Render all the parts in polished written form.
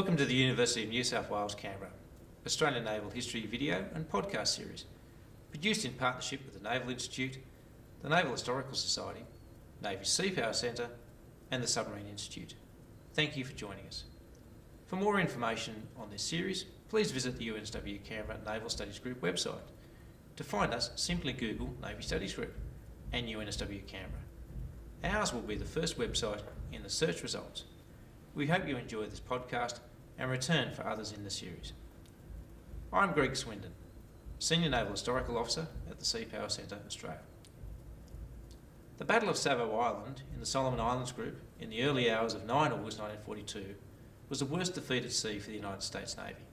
Welcome to the University of New South Wales, Canberra, Australian Naval History video and podcast series, produced in partnership with the Naval Institute, the Naval Historical Society, Navy Sea Power Centre and the Submarine Institute. Thank you for joining us. For more information on this series, please visit the UNSW Canberra Naval Studies Group website. To find us, simply Google Navy Studies Group and UNSW Canberra. Ours will be the first website in the search results. We hope you enjoy this podcast and return for others in the series. I'm Greg Swinden, Senior Naval Historical Officer at the Sea Power Centre, Australia. The Battle of Savo Island in the Solomon Islands Group in the early hours of 9 August 1942 was the worst defeat at sea for the United States Navy,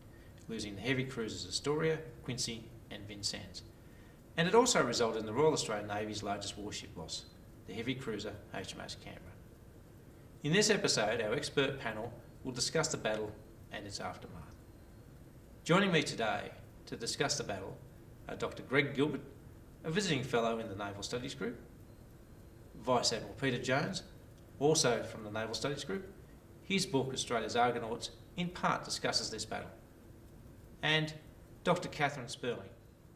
losing the heavy cruisers Astoria, Quincy and Vincennes. And it also resulted in the Royal Australian Navy's largest warship loss, the heavy cruiser HMAS Canberra. In this episode, our expert panel will discuss the battle and its aftermath. Joining me today to discuss the battle are Dr Greg Gilbert, a visiting fellow in the Naval Studies Group, Vice Admiral Peter Jones, also from the Naval Studies Group. His book, Australia's Argonauts, in part discusses this battle. And Dr Kathryn Spurling,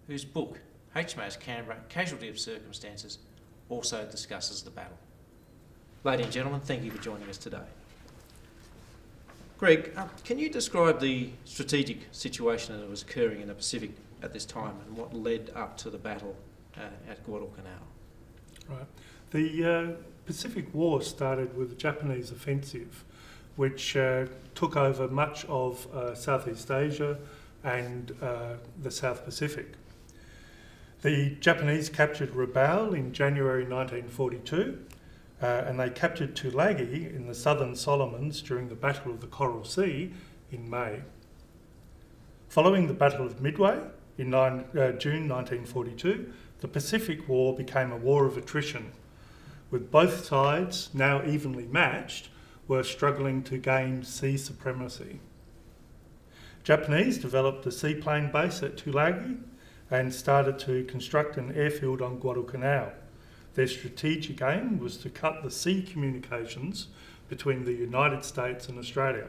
whose book, HMAS Canberra, Casualty of Circumstances, also discusses the battle. Ladies and gentlemen, thank you for joining us today. Greg, can you describe the strategic situation that was occurring in the Pacific at this time and what led up to the battle at Guadalcanal? Right. The Pacific War started with the Japanese offensive, which took over much of Southeast Asia and the South Pacific. The Japanese captured Rabaul in January 1942, and they captured Tulagi in the southern Solomons during the Battle of the Coral Sea in May. Following the Battle of Midway in June 1942, the Pacific War became a war of attrition, with both sides, now evenly matched, were struggling to gain sea supremacy. Japanese developed a seaplane base at Tulagi and started to construct an airfield on Guadalcanal. Their strategic aim was to cut the sea communications between the United States and Australia.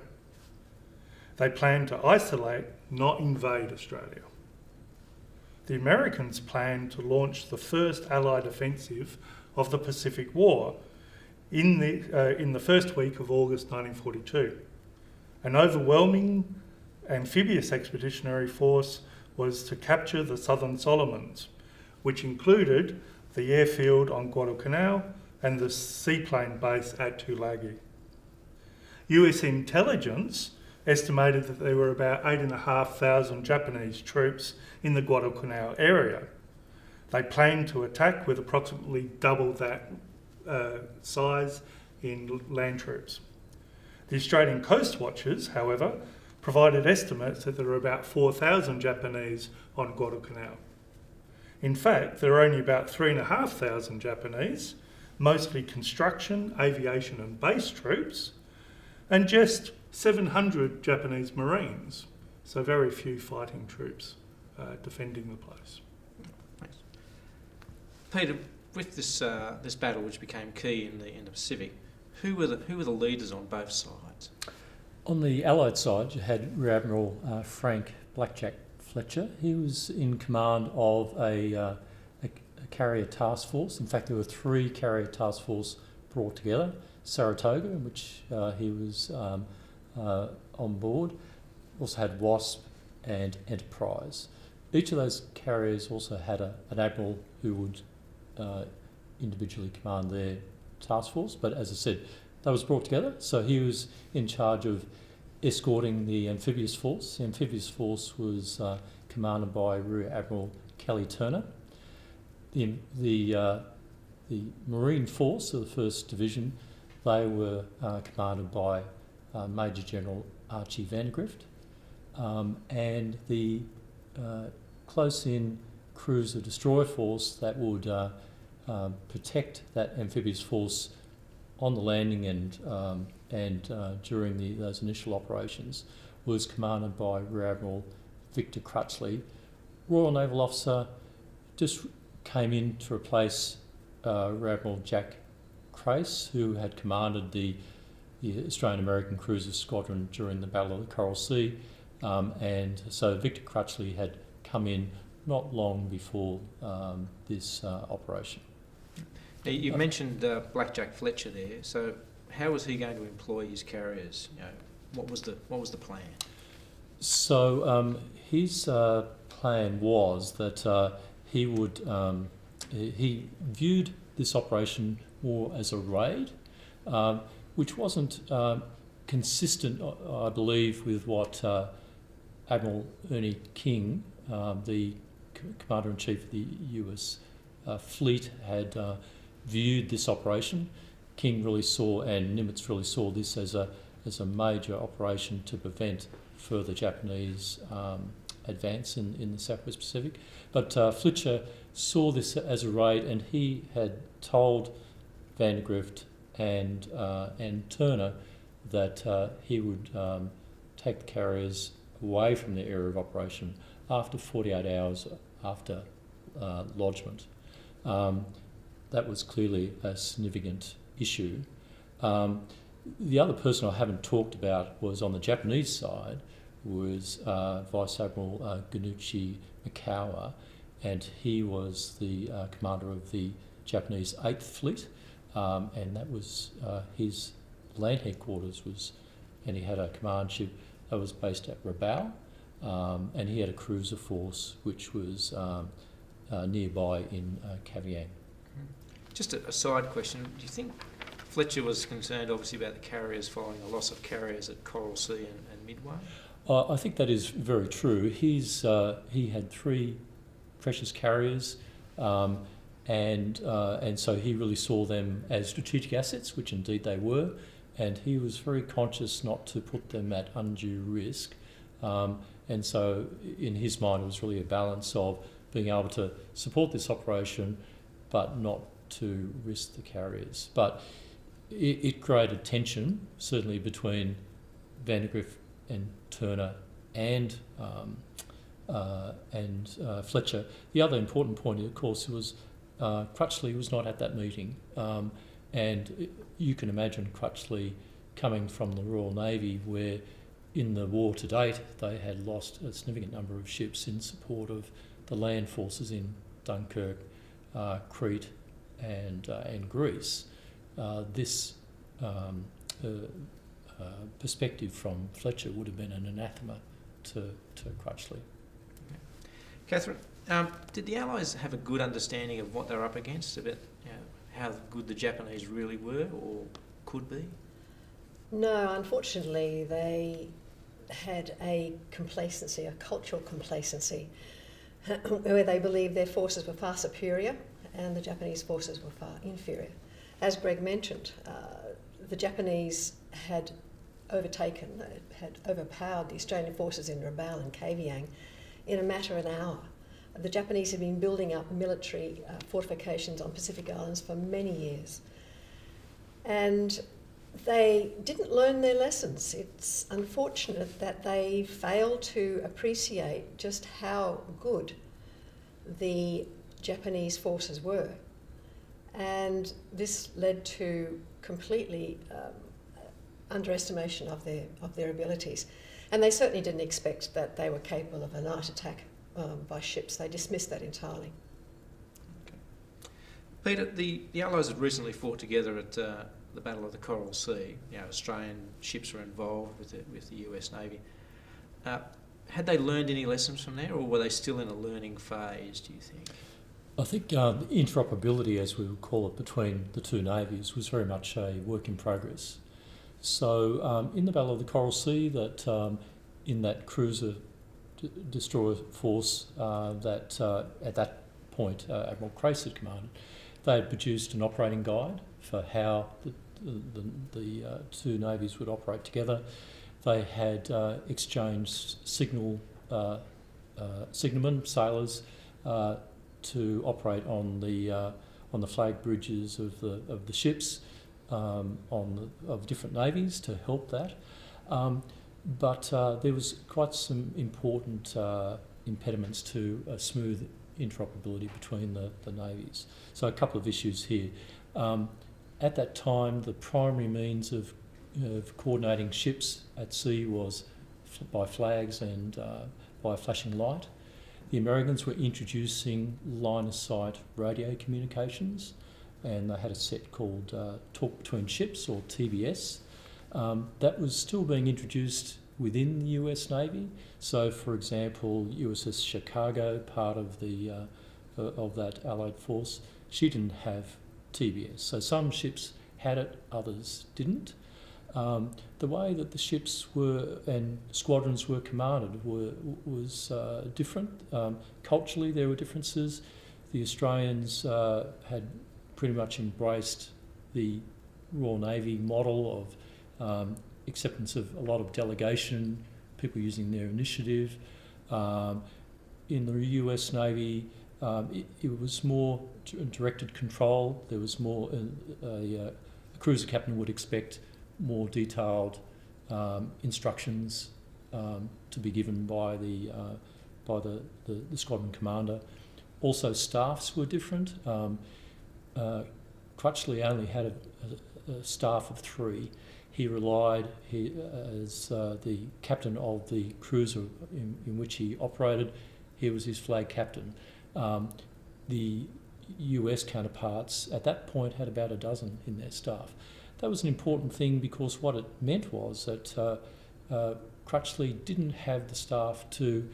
They planned to isolate, not invade Australia. The Americans planned to launch the first Allied offensive of the Pacific War in the first week of August 1942. An overwhelming amphibious expeditionary force was to capture the southern Solomons, which included the airfield on Guadalcanal and the seaplane base at Tulagi. US intelligence estimated that there were about 8,500 Japanese troops in the Guadalcanal area. They planned to attack with approximately double that size in land troops. The Australian Coast Watchers, however, provided estimates that there were about 4,000 Japanese on Guadalcanal. In fact, there are only about 3,500 Japanese, mostly construction, aviation and base troops, and just 700 Japanese Marines, so very few fighting troops defending the place. Thanks. Peter, with this battle, which became key in the Pacific, who were the leaders on both sides? On the Allied side, you had Rear Admiral Frank Blackjack Fletcher. He was in command of a carrier task force. In fact, there were 3 carrier task forces brought together. Saratoga, in which he was on board. Also had Wasp and Enterprise. Each of those carriers also had an admiral who would individually command their task force. But as I said, that was brought together. So he was in charge of escorting the amphibious force. The amphibious force was commanded by Rear Admiral Kelly Turner. The Marine force of the 1st Division, they were commanded by Major General Archie Vandergrift. And the close-in cruiser-destroyer force that would protect that amphibious force on the landing and during those initial operations was commanded by Rear Admiral Victor Crutchley. Royal Naval Officer, just came in to replace Rear Admiral Jack Crace, who had commanded the the Australian-American Cruiser Squadron during the Battle of the Coral Sea, and so Victor Crutchley had come in not long before this operation. Now, you mentioned Blackjack Fletcher there. So, how was he going to employ his carriers? What was the plan? So his plan was that he would he viewed this operation more as a raid, which wasn't consistent, I believe, with what Admiral Ernie King, the Commander-in-Chief of the US fleet, had viewed this operation. King really saw, and Nimitz really saw this as a major operation to prevent further Japanese advance in the Southwest Pacific. But Fletcher saw this as a raid, and he had told Vandergrift and Turner that he would take the carriers away from the area of operation after 48 hours after lodgement. That was clearly a significant issue. The other person I haven't talked about was on the Japanese side was Vice Admiral Ganuchi Mikawa, and he was the commander of the Japanese 8th Fleet, and that was his land headquarters was, and he had a command ship that was based at Rabaul, and he had a cruiser force which was nearby in Kavieng. Just a side question. Do you think Fletcher was concerned, obviously, about the carriers following a loss of carriers at Coral Sea and Midway? I think that is very true. He had 3 precious carriers, and so he really saw them as strategic assets, which indeed they were, and he was very conscious not to put them at undue risk. And so in his mind it was really a balance of being able to support this operation but not to risk the carriers. But it created tension, certainly between Vandergrift and Turner and Fletcher. The other important point, of course, was Crutchley was not at that meeting, and you can imagine Crutchley coming from the Royal Navy, where in the war to date they had lost a significant number of ships in support of the land forces in Dunkirk, Crete, and Greece. This perspective from Fletcher would have been an anathema to Crutchley. Kathryn, did the Allies have a good understanding of what they were up against, about how good the Japanese really were or could be? No, unfortunately, they had a complacency, a cultural complacency, where they believed their forces were far superior and the Japanese forces were far inferior. As Greg mentioned, the Japanese had overpowered the Australian forces in Rabaul and Kavieng in a matter of an hour. The Japanese had been building up military fortifications on Pacific Islands for many years. And they didn't learn their lessons. It's unfortunate that they failed to appreciate just how good the Japanese forces were. And this led to completely underestimation of their abilities. And they certainly didn't expect that they were capable of a night attack by ships. They dismissed that entirely. Okay. Peter, the Allies had recently fought together at the Battle of the Coral Sea. Australian ships were involved with the US Navy. Had they learned any lessons from there, or were they still in a learning phase, do you think? I think interoperability, as we would call it, between the two navies was very much a work in progress. So in the Battle of the Coral Sea, that in that cruiser destroyer force that at that point Admiral Crace had commanded, they had produced an operating guide for how the two navies would operate together. They had exchanged signalmen, sailors, to operate on the flag bridges of the ships of different navies to help that. But there was quite some important impediments to a smooth interoperability between the navies. So a couple of issues here. At that time, the primary means of of coordinating ships at sea was by flags and by flashing light. The Americans were introducing line-of-sight radio communications, and they had a set called Talk Between Ships, or TBS. That was still being introduced within the US Navy. So, for example, USS Chicago, part of that Allied force, she didn't have TBS. So some ships had it, others didn't. The way that the ships were and squadrons were commanded was different. Culturally, there were differences. The Australians had pretty much embraced the Royal Navy model of acceptance of a lot of delegation, people using their initiative. In the US Navy, it was more directed control. There was more, a cruiser captain would expect more detailed instructions to be given by the squadron commander. Also, staffs were different. Crutchley only had a staff of 3. He relied as the captain of the cruiser in which he operated. He was his flag captain. The US counterparts at that point had about a dozen in their staff. That was an important thing because what it meant was that Crutchley didn't have the staff to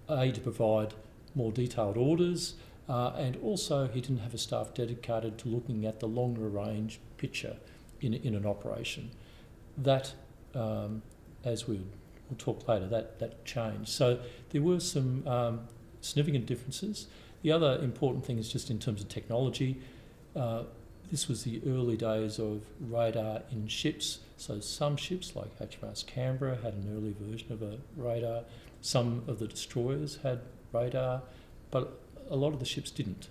provide more detailed orders, and also he didn't have a staff dedicated to looking at the longer range picture in an operation. That, as we'll talk later, that changed. So there were some significant differences. The other important thing is just in terms of technology. This was the early days of radar in ships. So some ships, like HMAS Canberra, had an early version of a radar. Some of the destroyers had radar, but a lot of the ships didn't.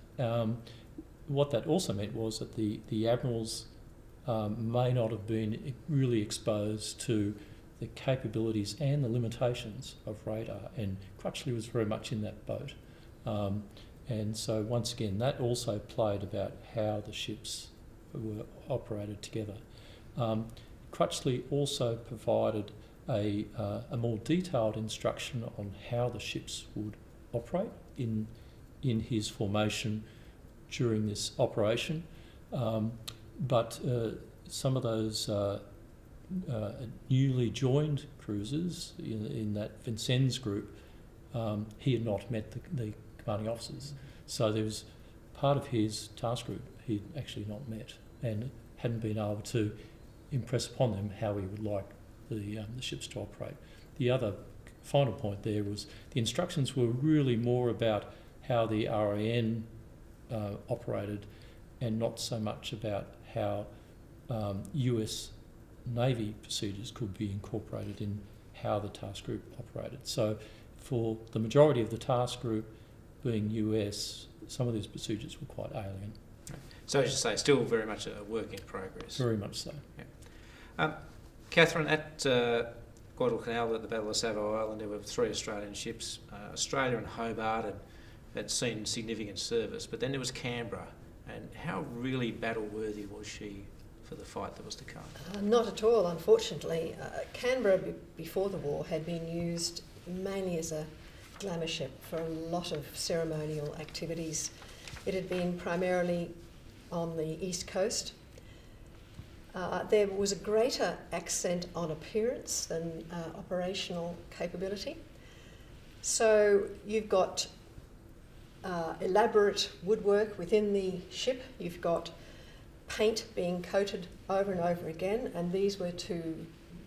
What that also meant was that the admirals may not have been really exposed to the capabilities and the limitations of radar, and Crutchley was very much in that boat. And so once again, that also played about how the ships were operated together. Crutchley also provided a more detailed instruction on how the ships would operate in his formation during this operation. But some of those newly joined cruisers in that Vincennes group, he had not met the commanding officers. So there was part of his task group he'd actually not met and hadn't been able to impress upon them how he would like the ships to operate. The other final point there was the instructions were really more about how the RAN operated and not so much about how US Navy procedures could be incorporated in how the task group operated. So for the majority of the task group being US, some of these procedures were quite alien. So as you say, still very much a work in progress. Very much so. Yeah. Kathryn, at Guadalcanal at the Battle of Savo Island, there were 3 Australian ships. Australia and Hobart had seen significant service, but then there was Canberra. And how really battle-worthy was she for the fight that was to come? Not at all, unfortunately. Canberra, before the war, had been used mainly as a glamour ship for a lot of ceremonial activities. It had been primarily on the east coast. There was a greater accent on appearance than operational capability. So you've got elaborate woodwork within the ship. You've got paint being coated over and over again, and these were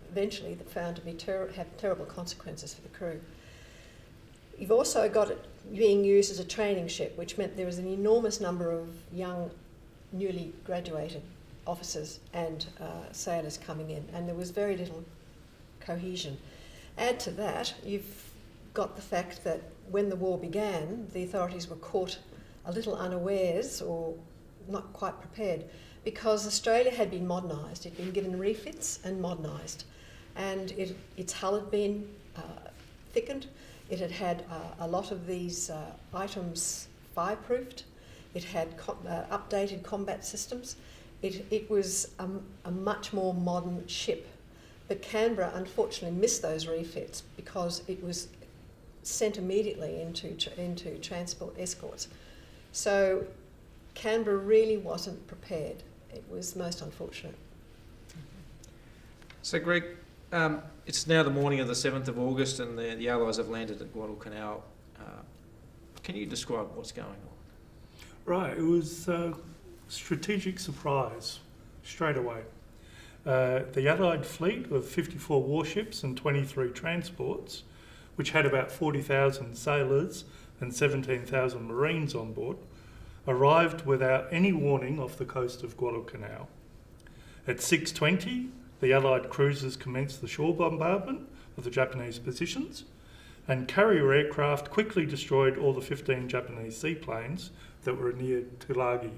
eventually found to be have terrible consequences for the crew. You've also got it being used as a training ship, which meant there was an enormous number of young, newly graduated officers and sailors coming in, and there was very little cohesion. Add to that, you've got the fact that when the war began, the authorities were caught a little unawares or not quite prepared, because Australia had been modernised. It'd been given refits and modernised, and its hull had been thickened. It had had a lot of these items fireproofed. It had updated combat systems. It was a much more modern ship But Canberra unfortunately missed those refits because it was sent immediately into transport escorts. So Canberra really wasn't prepared. It was most unfortunate. So Greg, it's now the morning of the 7th of August and the Allies have landed at Guadalcanal. Can you describe what's going on? Right, it was a strategic surprise straight away. The Allied fleet of 54 warships and 23 transports, which had about 40,000 sailors and 17,000 Marines on board, arrived without any warning off the coast of Guadalcanal. At 6:20, the Allied cruisers commenced the shore bombardment of the Japanese positions, and carrier aircraft quickly destroyed all the 15 Japanese seaplanes that were near Tulagi.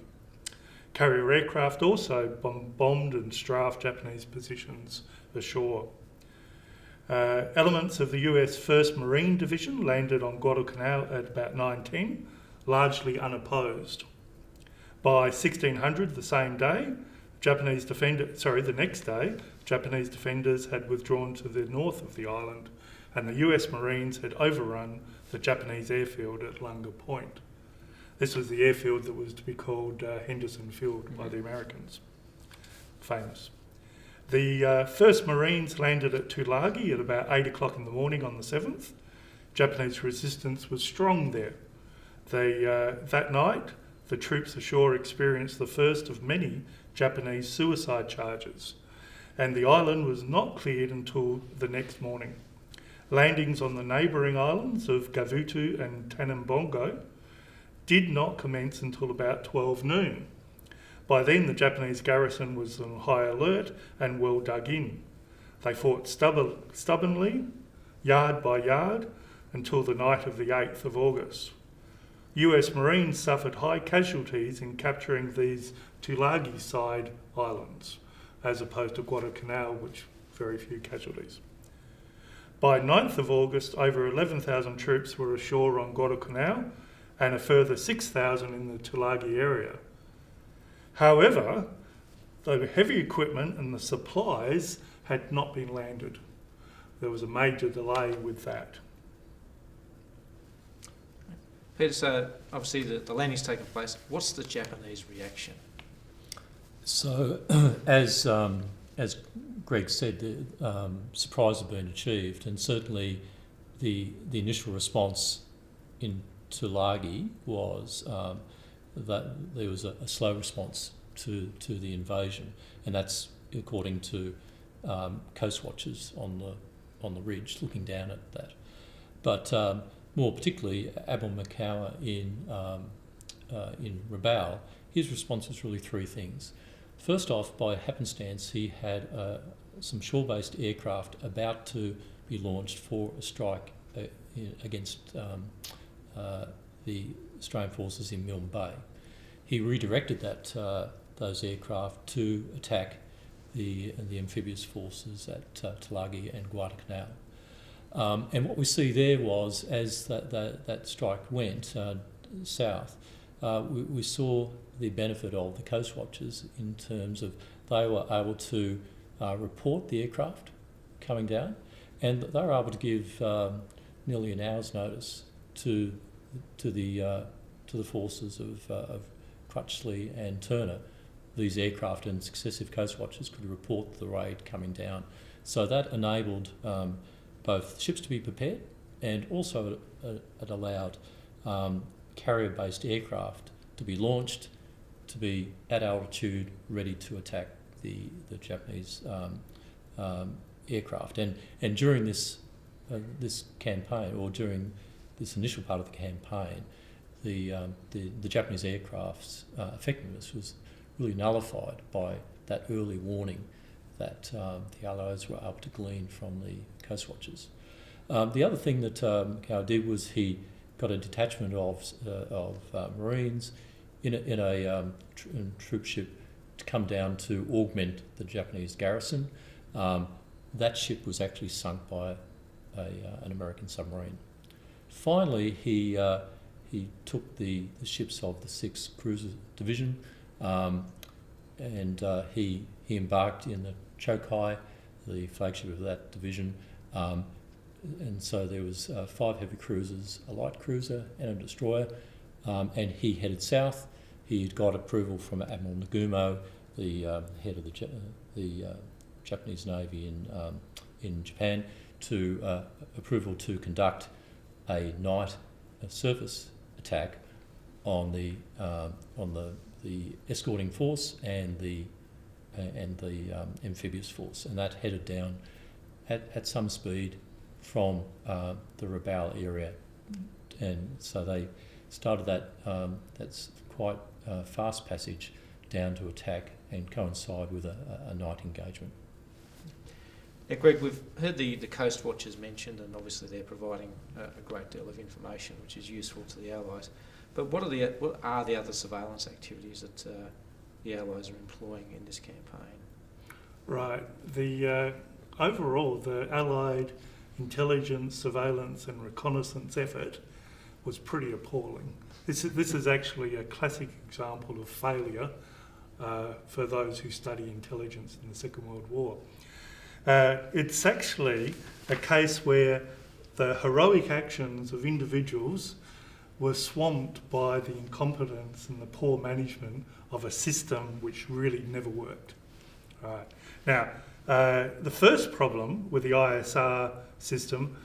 Carrier aircraft also bombed and strafed Japanese positions ashore. Elements of the US 1st Marine Division landed on Guadalcanal at about 9:10, largely unopposed. By 1600, the same day, the next day, Japanese defenders had withdrawn to the north of the island, and the US Marines had overrun the Japanese airfield at Lunga Point. This was the airfield that was to be called Henderson Field by the Americans. Famous. The 1st Marines landed at Tulagi at about 8 o'clock in the morning on the 7th. Japanese resistance was strong there. That night, the troops ashore experienced the first of many Japanese suicide charges, and the island was not cleared until the next morning. Landings on the neighbouring islands of Gavutu and Tanambongo did not commence until about 12 noon. By then, the Japanese garrison was on high alert and well dug in. They fought stubbornly, yard by yard, until the night of the 8th of August. US Marines suffered high casualties in capturing these Tulagi-side islands, as opposed to Guadalcanal, which very few casualties. By 9th of August, over 11,000 troops were ashore on Guadalcanal and a further 6,000 in the Tulagi area. However, the heavy equipment and the supplies had not been landed. There was a major delay with that. Peter, so obviously the landing's taken place. What's the Japanese reaction? So, as Greg said, the surprise had been achieved, and certainly the initial response in Tulagi was that there was a slow response to the invasion, and that's according to coast watchers on the ridge looking down at that. But more particularly, Admiral Makawa in Rabaul, his response was really three things. First off, by happenstance, he had some shore-based aircraft about to be launched for a strike against the Australian forces in Milne Bay. He redirected those aircraft to attack the amphibious forces at Tulagi and Guadalcanal. And what we see there was, as that strike went south, we saw the benefit of the coast watchers in terms of they were able to report the aircraft coming down, and they were able to give nearly an hour's notice to the forces of Crutchley and Turner. These aircraft and successive coast watchers could report the raid coming down. So that enabled both ships to be prepared, and also it allowed carrier-based aircraft to be launched, to be at altitude, ready to attack the Japanese aircraft. And during this campaign, or during this initial part of the campaign, the Japanese aircraft's effectiveness was really nullified by that early warning that the Allies were able to glean from the coast watchers. The other thing that Makawa did was he got a detachment of Marines in a troop ship to come down to augment the Japanese garrison. That ship was actually sunk by an American submarine. Finally, he took the ships of the 6th Cruiser Division, and he embarked in the Chokai, the flagship of that division. And so there was 5 heavy cruisers, a light cruiser and a destroyer, and he headed south. He had got approval from Admiral Nagumo, the head of the Japanese Navy in Japan, to approval to conduct a night surface attack on the escorting force and the amphibious force, and that headed down at some speed from the Rabaul area, and so they started that. That's quite fast passage down to attack and coincide with a night engagement. Yeah, Greg, we've heard the Coast Watchers mentioned, and obviously they're providing a great deal of information which is useful to the Allies. But what are the other surveillance activities that the Allies are employing in this campaign? Right. Overall, the Allied intelligence, surveillance and reconnaissance effort was pretty appalling. This is actually a classic example of failure for those who study intelligence in the Second World War. It's actually a case where the heroic actions of individuals were swamped by the incompetence and the poor management of a system which really never worked. Right. Now, the first problem with the ISR system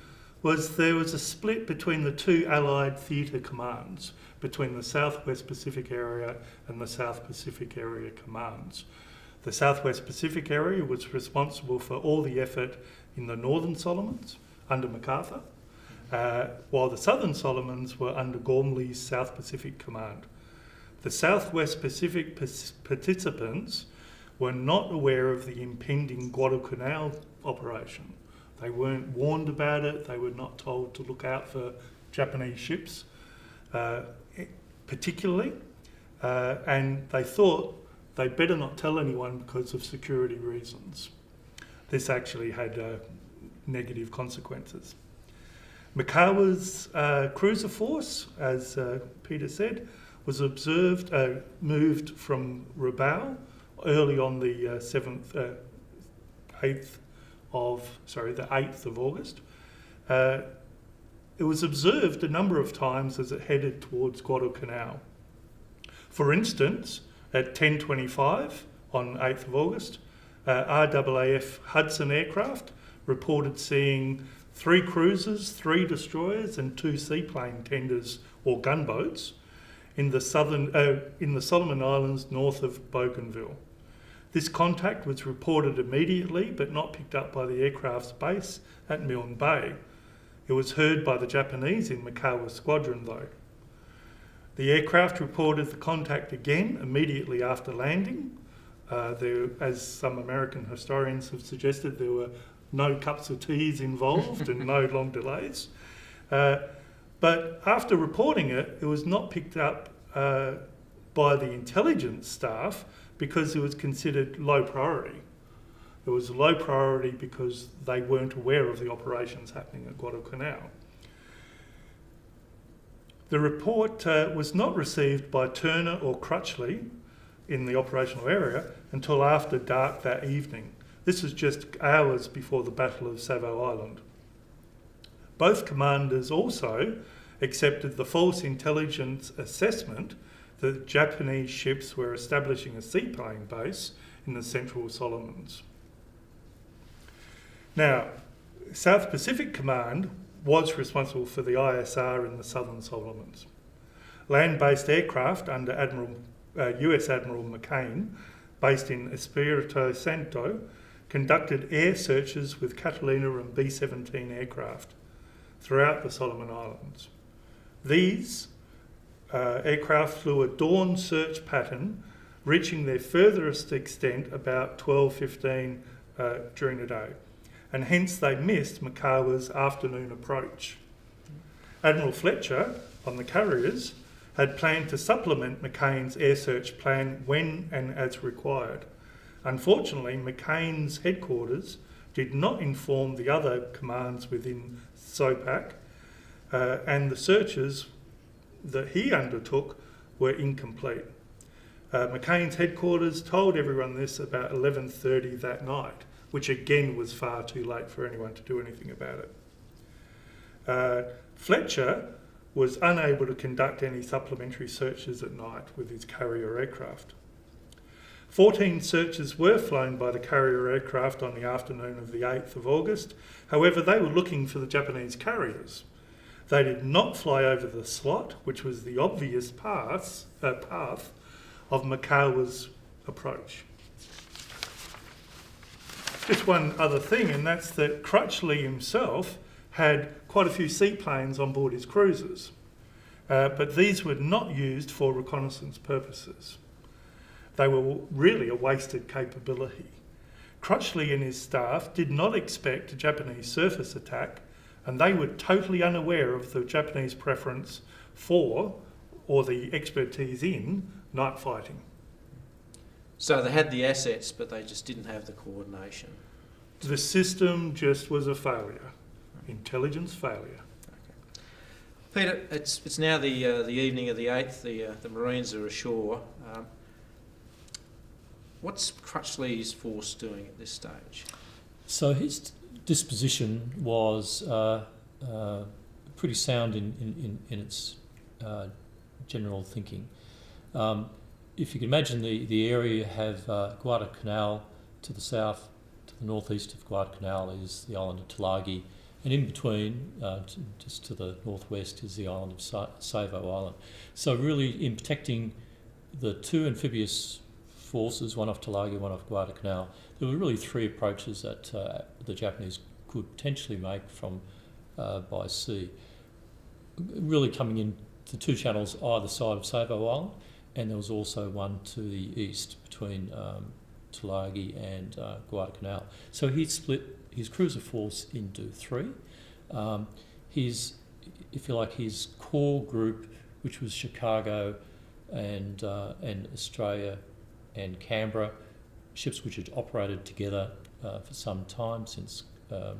was there was a split between the 2 Allied theatre commands, between the South West Pacific Area and the South Pacific Area commands. The South West Pacific Area was responsible for all the effort in the Northern Solomons under MacArthur, while the Southern Solomons were under Gormley's South Pacific Command. The South West Pacific participants were not aware of the impending Guadalcanal operation. They weren't warned about it. They were not told to look out for Japanese ships, particularly, and they thought they better not tell anyone because of security reasons. This actually had negative consequences. Makawa's cruiser force, as Peter said, was moved from Rabaul early on the 8th of August. It was observed a number of times as it headed towards Guadalcanal. For instance, at 10:25 on 8th of August, RAAF Hudson aircraft reported seeing 3 cruisers, 3 destroyers and 2 seaplane tenders or gunboats in the Solomon Islands north of Bougainville. This contact was reported immediately but not picked up by the aircraft's base at Milne Bay. It was heard by the Japanese in Makawa's squadron though. The aircraft reported the contact again immediately after landing. As some American historians have suggested, there were no cups of teas involved and no long delays. But after reporting it, it was not picked up by the intelligence staff because it was considered low priority. It was low priority because they weren't aware of the operations happening at Guadalcanal. The report was not received by Turner or Crutchley in the operational area until after dark that evening. This was just hours before the Battle of Savo Island. Both commanders also accepted the false intelligence assessment that Japanese ships were establishing a seaplane base in the Central Solomons. Now, South Pacific Command was responsible for the ISR in the Southern Solomons. Land-based aircraft under US Admiral McCain, based in Espiritu Santo, conducted air searches with Catalina and B-17 aircraft throughout the Solomon Islands. These aircraft flew a dawn search pattern, reaching their furthest extent about 12:15 during the day, and hence they missed Makawa's afternoon approach. Admiral Fletcher, on the carriers, had planned to supplement McCain's air search plan when and as required. Unfortunately, McCain's headquarters did not inform the other commands within SOPAC, and the searches that he undertook were incomplete. McCain's headquarters told everyone this about 11:30 that night, which again was far too late for anyone to do anything about it. Fletcher was unable to conduct any supplementary searches at night with his carrier aircraft. 14 searches were flown by the carrier aircraft on the afternoon of the 8th of August. However, they were looking for the Japanese carriers. They did not fly over the slot, which was the obvious path of Makawa's approach. Just one other thing, and that's that Crutchley himself had quite a few seaplanes on board his cruisers, but these were not used for reconnaissance purposes. They were really a wasted capability. Crutchley and his staff did not expect a Japanese surface attack, and they were totally unaware of the Japanese preference for, or the expertise in, night fighting. So they had the assets, but they just didn't have the coordination. The system just was a failure. Intelligence failure. Peter, it's now the evening of the 8th. The Marines are ashore. What's Crutchley's force doing at this stage? So his disposition was pretty sound in its general thinking. If you can imagine the area, you have Guadalcanal to the south, to the northeast of Guadalcanal is the island of Tulagi, and in between, just to the northwest, is the island of Savo Island. So really, in protecting the two amphibious forces, one off Tulagi, one off Guadalcanal, there were really three approaches that the Japanese could potentially make from by sea. Really coming in to two channels either side of Savo Island, and there was also one to the east between Tulagi and Guadalcanal. So he split his cruiser force into three. His, if you like, his core group, which was Chicago and Australia and Canberra, ships which had operated together for some time, since for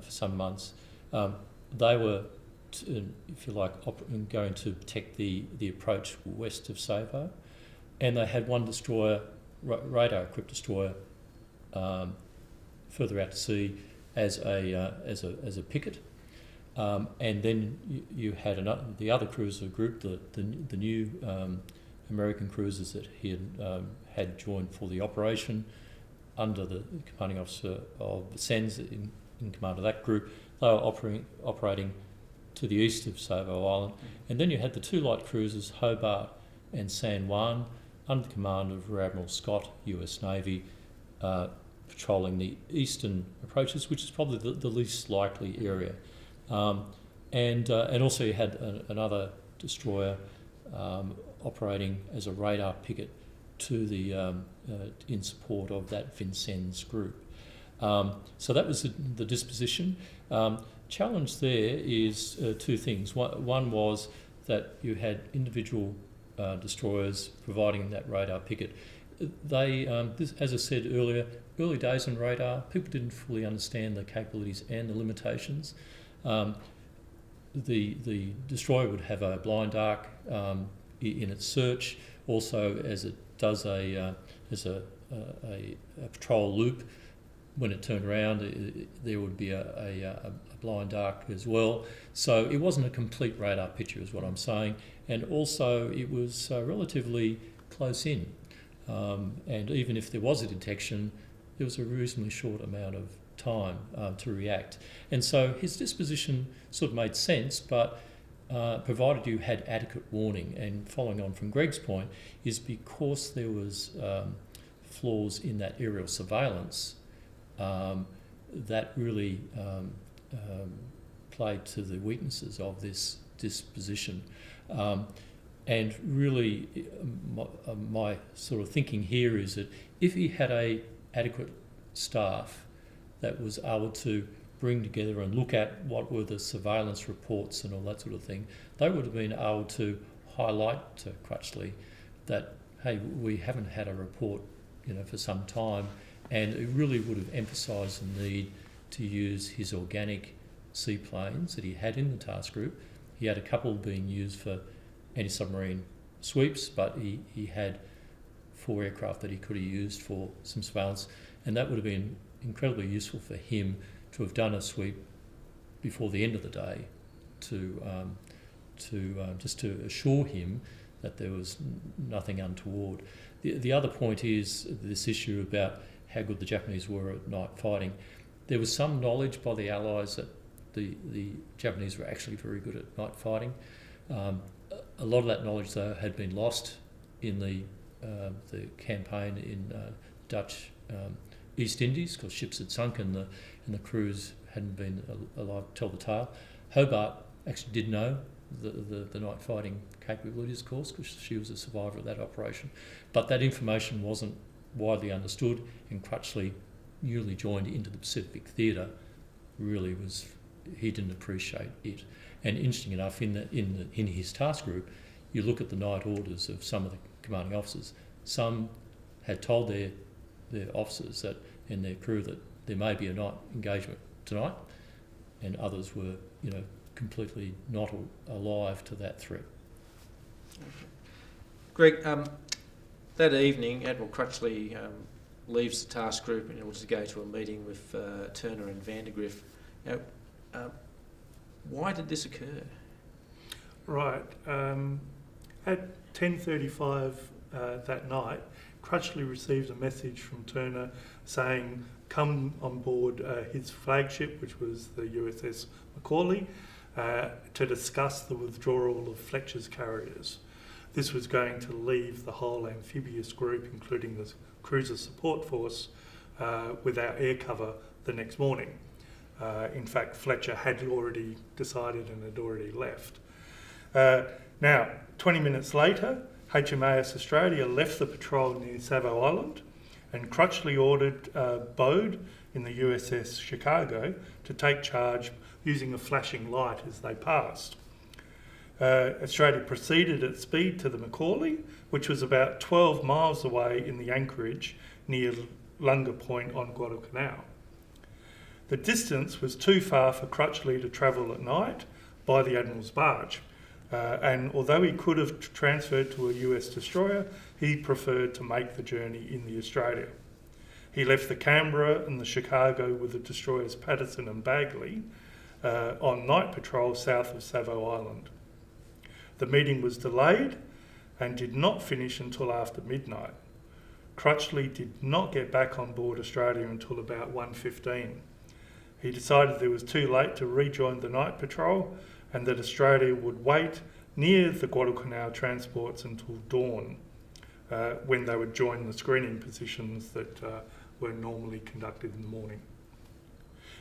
some months. They were, if you like, going to protect the approach west of Savo, and they had one destroyer, radar-equipped destroyer, further out to sea as a picket, and then you had the other cruiser group, the new American cruisers that he had joined for the operation under the commanding officer of Sens in command of that group. They were operating to the east of Savo Island, and then you had the two light cruisers Hobart and San Juan under the command of Rear Admiral Scott, US Navy, patrolling the eastern approaches, which is probably the least likely area, and also you had another destroyer operating as a radar picket to the in support of that Vincennes group. So that was the disposition. Challenge there is two things. One was that you had individual destroyers providing that radar picket. They, as I said earlier, early days in radar, people didn't fully understand the capabilities and the limitations. The destroyer would have a blind arc in its search, also as it does a patrol loop. When it turned around, there would be a blind arc as well. So it wasn't a complete radar picture, is what I'm saying. And also, it was relatively close in. And even if there was a detection, there was a reasonably short amount of time to react. And so his disposition sort of made sense, but provided you had adequate warning. And following on from Greg's point, is because there was flaws in that aerial surveillance, that really played to the weaknesses of this disposition. And really, my sort of thinking here is that if he had a adequate staff that was able to bring together and look at what were the surveillance reports and all that sort of thing, they would have been able to highlight to Crutchley that, hey, we haven't had a report, for some time, and it really would have emphasised the need to use his organic seaplanes that he had in the task group. He had a couple being used for anti-submarine sweeps, but he had 4 aircraft that he could have used for some surveillance, and that would have been incredibly useful for him to have done a sweep before the end of the day to just to assure him that there was nothing untoward. The other point is this issue about how good the Japanese were at night fighting. There was some knowledge by the Allies that the Japanese were actually very good at night fighting. A lot of that knowledge, though, had been lost in the campaign in Dutch East Indies, because ships had sunk and the crews hadn't been alive to tell the tale. Hobart actually did know the night fighting capabilities, of course, because she was a survivor of that operation. But that information wasn't widely understood, and Crutchley, newly joined into the Pacific Theatre, really he didn't appreciate it. And interesting enough, in his task group, you look at the night orders of some of the commanding officers. Some had told their officers and their crew that there may be a night engagement tonight, and others were, completely not alive to that threat. Greg, that evening, Admiral Crutchley leaves the task group in order to go to a meeting with Turner and Vandergrift. Why did this occur? Right. At 10:35 that night, Crutchley received a message from Turner saying, come on board his flagship, which was the USS Macaulay, to discuss the withdrawal of Fletcher's carriers. This was going to leave the whole amphibious group, including the cruiser support force, without air cover the next morning. In fact, Fletcher had already decided and had already left. Now, 20 minutes later, HMAS Australia left the patrol near Savo Island, and Crutchley ordered Bode in the USS Chicago to take charge using a flashing light as they passed. Australia proceeded at speed to the Macaulay, which was about 12 miles away in the anchorage near Lunga Point on Guadalcanal. The distance was too far for Crutchley to travel at night by the Admiral's barge, and although he could have transferred to a US destroyer, he preferred to make the journey in the Australia. He left the Canberra and the Chicago with the destroyers Patterson and Bagley on night patrol south of Savo Island. The meeting was delayed and did not finish until after midnight. Crutchley did not get back on board Australia until about 1:15. He decided it was too late to rejoin the night patrol and that Australia would wait near the Guadalcanal transports until dawn, when they would join the screening positions that were normally conducted in the morning.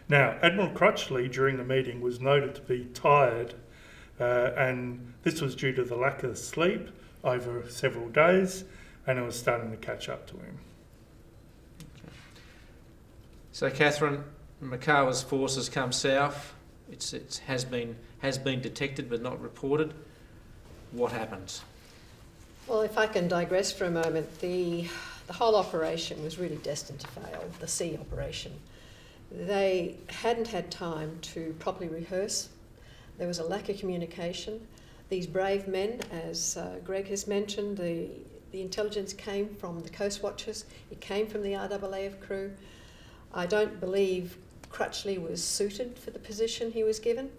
Now, Admiral Crutchley during the meeting was noted to be tired, and this was due to the lack of sleep over several days, and it was starting to catch up to him. Okay. So, Kathryn, Makawa's forces come south. It has been detected but not reported. What happens? Well, if I can digress for a moment, the whole operation was really destined to fail, the sea operation. They hadn't had time to properly rehearse. There was a lack of communication. These brave men, as Greg has mentioned, the intelligence came from the Coast Watchers. It came from the RAAF crew. I don't believe Crutchley was suited for the position he was given.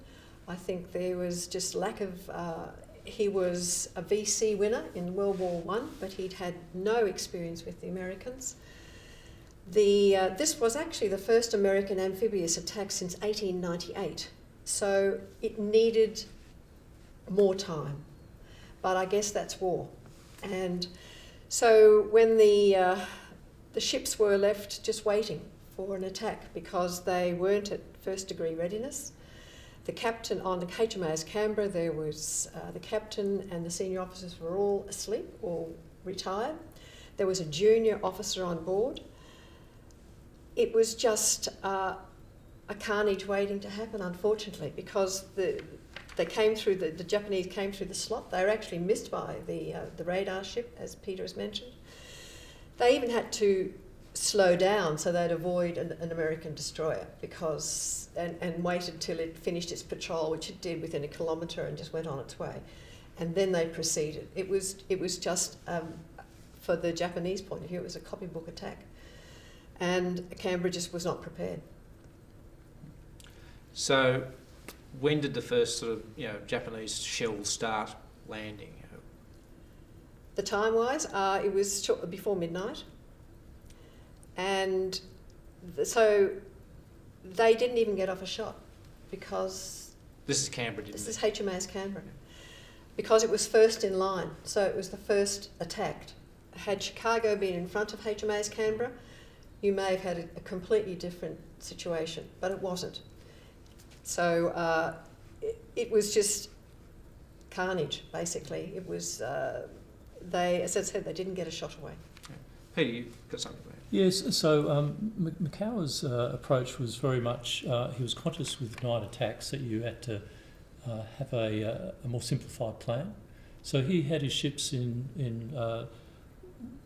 I think there was just lack of... he was a VC winner in World War I, but he'd had no experience with the Americans. This was actually the first American amphibious attack since 1898, so it needed more time. But I guess that's war. And so when the ships were left just waiting for an attack because they weren't at first degree readiness, the captain on the HMAS Canberra, there was the captain and the senior officers were all asleep or retired. There was a junior officer on board. It was just a carnage waiting to happen, unfortunately, because the Japanese came through the slot. They were actually missed by the radar ship, as Peter has mentioned. They even had to slow down so they'd avoid an American destroyer and waited till it finished its patrol, which it did within a kilometre, and just went on its way. And then they proceeded. It was just, for the Japanese point of view, it was a copybook attack. and Canberra just was not prepared. So, when did the first sort of Japanese shells start landing? The time-wise, it was before midnight, and so they didn't even get off a shot because This is Canberra, didn't this it? is HMAS Canberra, because it was first in line, so it was the first attacked. Had Chicago been in front of HMAS Canberra, you may have had a completely different situation, but it wasn't. So it was just carnage, basically. It was, as I said, they didn't get a shot away. Peter, you've got something to add? Yes, so Macau's approach was very much, he was conscious with night attacks that you had to have a more simplified plan. So he had his ships in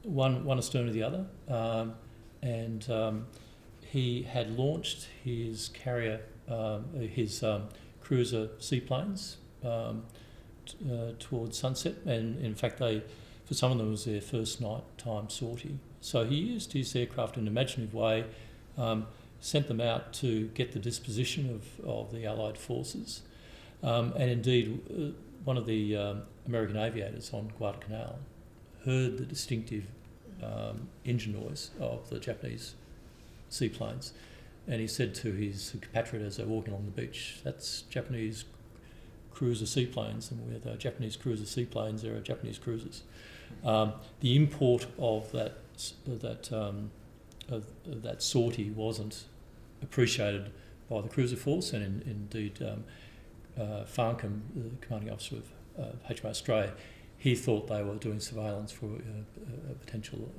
one astern of the other, and he had launched his carrier, his cruiser seaplanes towards sunset, and in fact for some of them it was their first nighttime sortie. So he used his aircraft in an imaginative way, sent them out to get the disposition of the Allied forces, and indeed one of the American aviators on Guadalcanal heard the distinctive engine noise of the Japanese seaplanes, and he said to his compatriot as they were walking along the beach, "That's Japanese cruiser seaplanes, and where there are Japanese cruiser seaplanes, there are Japanese cruisers." The import of that sortie wasn't appreciated by the cruiser force, and indeed Farncombe, the commanding officer of HMAS Australia, he thought they were doing surveillance for a potential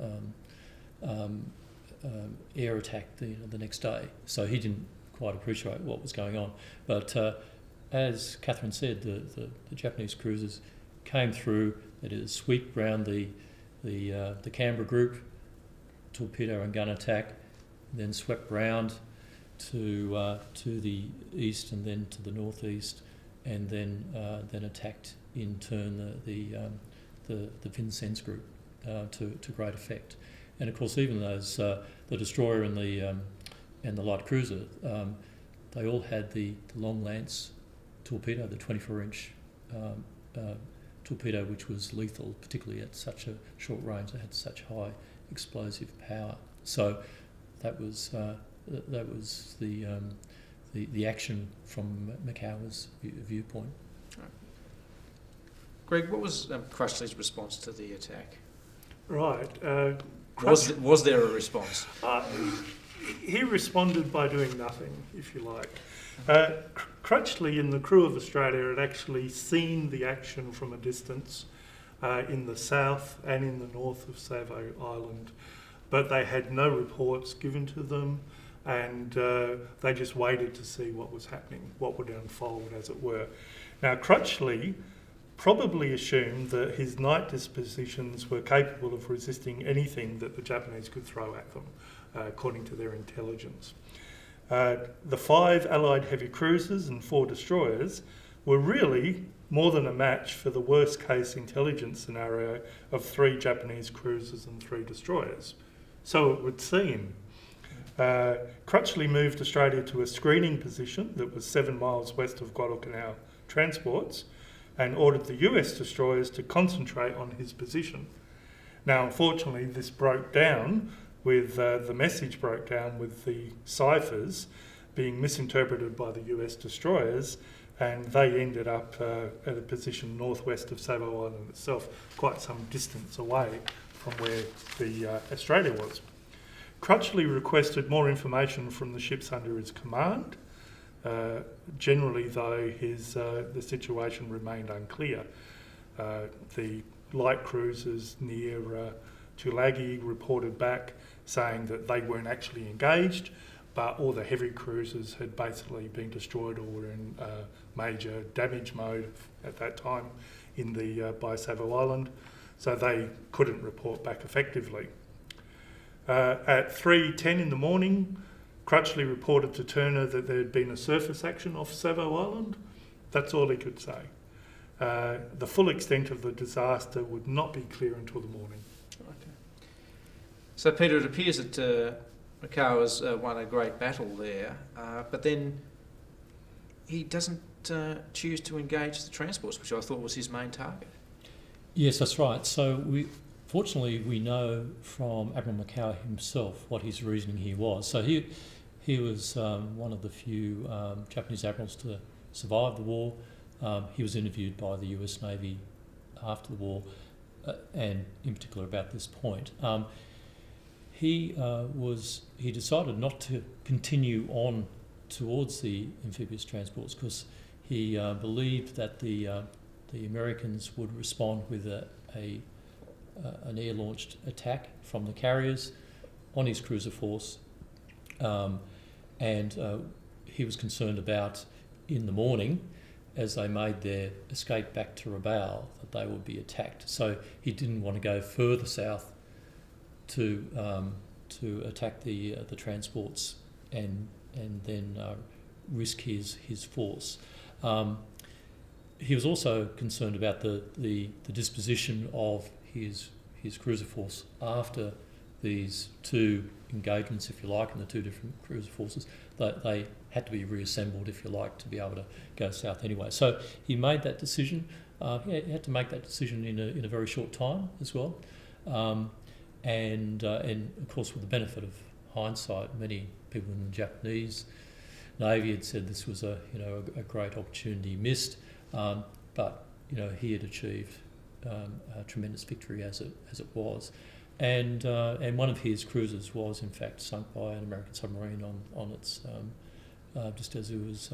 air attack the next day. So he didn't quite appreciate what was going on. But as Kathryn said, the Japanese cruisers came through. They did a sweep round the Canberra group, torpedo and gun attack, then swept round to the east and then to the northeast, and then attacked in turn the Vincennes group to great effect. And of course, even those the destroyer and the light cruiser, they all had the long lance torpedo, the 24-inch torpedo, which was lethal, particularly at such a short range. They had such high explosive power. So that was the action from Macau's viewpoint. Right. Greg, what was Crutchley's response to the attack? Right. Was there a response? He responded by doing nothing, if you like. Crutchley and the crew of Australia had actually seen the action from a distance in the south and in the north of Savo Island, but they had no reports given to them, and they just waited to see what was happening, what would unfold, as it were. Now, Crutchley probably assumed that his night dispositions were capable of resisting anything that the Japanese could throw at them, according to their intelligence. The 5 Allied heavy cruisers and 4 destroyers were really more than a match for the worst case intelligence scenario of 3 Japanese cruisers and 3 destroyers. So it would seem. Crutchley moved Australia to a screening position that was 7 miles west of Guadalcanal transports, and ordered the US destroyers to concentrate on his position. Now, unfortunately, this broke down with the message broke down with the ciphers being misinterpreted by the US destroyers, and they ended up at a position northwest of Savo Island itself, quite some distance away from where the Australia was. Crutchley requested more information from the ships under his command. Generally, though, the situation remained unclear. The light cruisers near Tulagi reported back saying that they weren't actually engaged, but all the heavy cruisers had basically been destroyed or were in major damage mode at that time by Savo Island, so they couldn't report back effectively. At 3:10 in the morning, Crutchley reported to Turner that there had been a surface action off Savo Island. That's all he could say. The full extent of the disaster would not be clear until the morning. Okay. So, Peter, it appears that Macau has won a great battle there, but then he doesn't choose to engage the transports, which I thought was his main target. Yes, that's right. So fortunately we know from Admiral Macau himself what his reasoning here was. So he was one of the few Japanese admirals to survive the war. He was interviewed by the US Navy after the war, and in particular about this point. He decided not to continue on towards the amphibious transports because he believed that the Americans would respond with an air-launched attack from the carriers on his cruiser force, and he was concerned about in the morning, as they made their escape back to Rabaul, that they would be attacked. So he didn't want to go further south to attack the transports and then risk his force. He was also concerned about the disposition of his cruiser force after these two engagements, if you like, in the two different cruiser forces. They had to be reassembled, if you like, to be able to go south anyway. So he made that decision. He had to make that decision in a very short time as well. And of course, with the benefit of hindsight, many people in the Japanese Navy had said this was a great opportunity missed, but he had achieved a tremendous victory as it was, and one of his cruisers was in fact sunk by an American submarine on its just as it was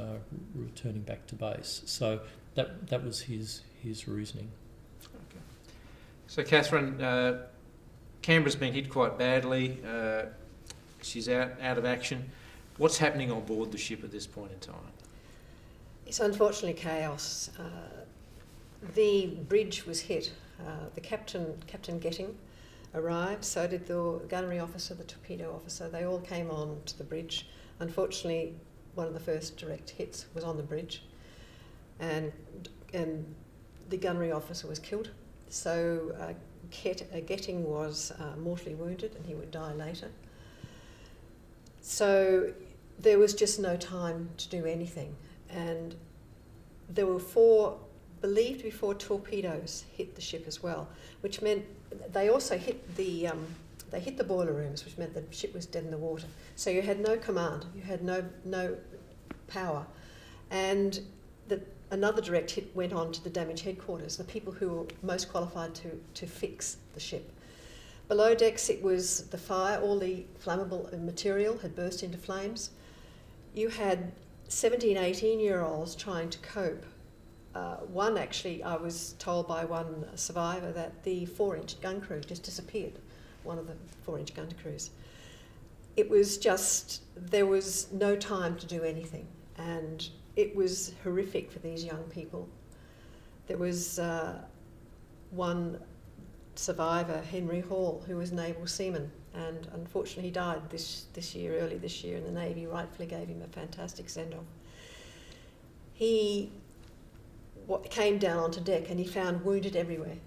returning back to base. So that was his reasoning. Okay. So Kathryn, Canberra's been hit quite badly. She's out of action. What's happening on board the ship at this point in time? It's unfortunately chaos. The bridge was hit. The Captain Getting arrived, so did the gunnery officer, the torpedo officer. They all came on to the bridge. Unfortunately, one of the first direct hits was on the bridge, and the gunnery officer was killed. So Getting was mortally wounded, and he would die later. So there was just no time to do anything, and there were believed to be four torpedoes hit the ship as well, which meant they also hit the boiler rooms, which meant the ship was dead in the water. So you had no command, you had no power, and another direct hit went on to the damage headquarters, the people who were most qualified to fix the ship. Below decks, it was the fire. All the flammable material had burst into flames. You had 17, 18-year-olds trying to cope. One, actually, I was told by one survivor that the 4-inch gun crew just disappeared, one of the 4-inch gun crews. It was just, there was no time to do anything, and it was horrific for these young people. There was one survivor, Henry Hall, who was naval seaman, and unfortunately he died early this year, and the Navy rightfully gave him a fantastic send-off. He came down onto deck and he found wounded everywhere,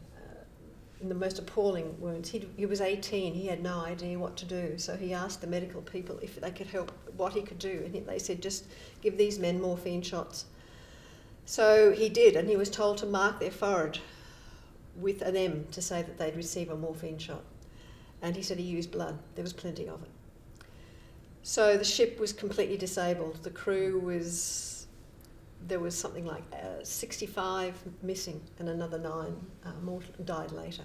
in the most appalling wounds. He was 18, he had no idea what to do, so he asked the medical people if they could help, what he could do, and they said, just give these men morphine shots. So he did, and he was told to mark their forehead with an M to say that they'd receive a morphine shot. And he said he used blood. There was plenty of it. So the ship was completely disabled. The crew was, there was something like 65 missing, and another 9 died later.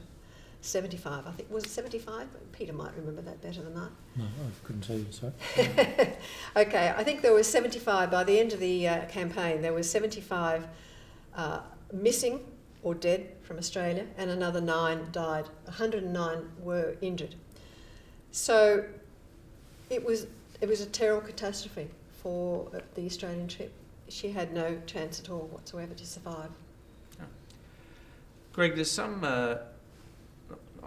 75, I think. Was it 75? Peter might remember that better than that. No, I couldn't tell you, sorry. Okay, I think there was 75. By the end of the campaign, there was 75 missing or dead from Australia, and another 9 died. 109 were injured. So it was a terrible catastrophe for the Australian ship. She had no chance at all whatsoever to survive. Oh. Greg, there's some, I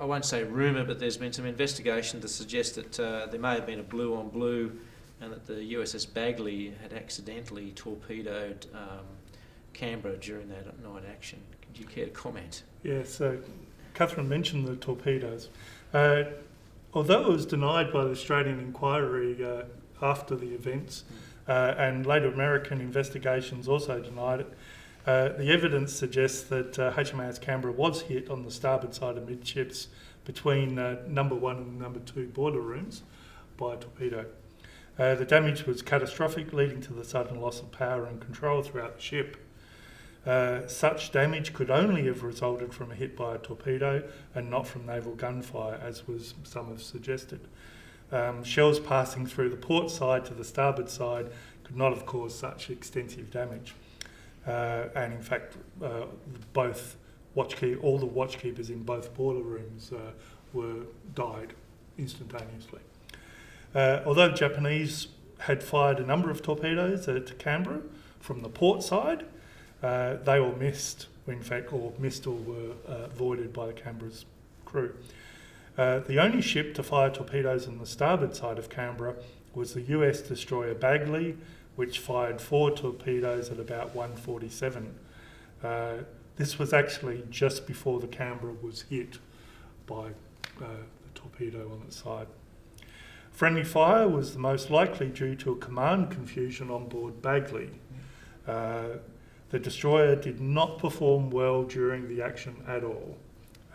won't say rumour, but there's been some investigation to suggest that there may have been a blue on blue, and that the USS Bagley had accidentally torpedoed Canberra during that night action. Could you care to comment? Yeah, so Kathryn mentioned the torpedoes. Although it was denied by the Australian inquiry after the events, and later American investigations also denied it, the evidence suggests that HMAS Canberra was hit on the starboard side of midships between number 1 and number 2 boiler rooms by a torpedo. The damage was catastrophic, leading to the sudden loss of power and control throughout the ship. Such damage could only have resulted from a hit by a torpedo and not from naval gunfire, as some have suggested. Shells passing through the port side to the starboard side could not have caused such extensive damage. And in fact, all the watchkeepers in both boiler rooms died instantaneously. Although the Japanese had fired a number of torpedoes at Canberra from the port side, they all missed or were avoided by the Canberra's crew. The only ship to fire torpedoes on the starboard side of Canberra was the US destroyer Bagley, which fired 4 torpedoes at about 1:47. This was actually just before the Canberra was hit by the torpedo on its side. Friendly fire was the most likely due to a command confusion on board Bagley. The destroyer did not perform well during the action at all.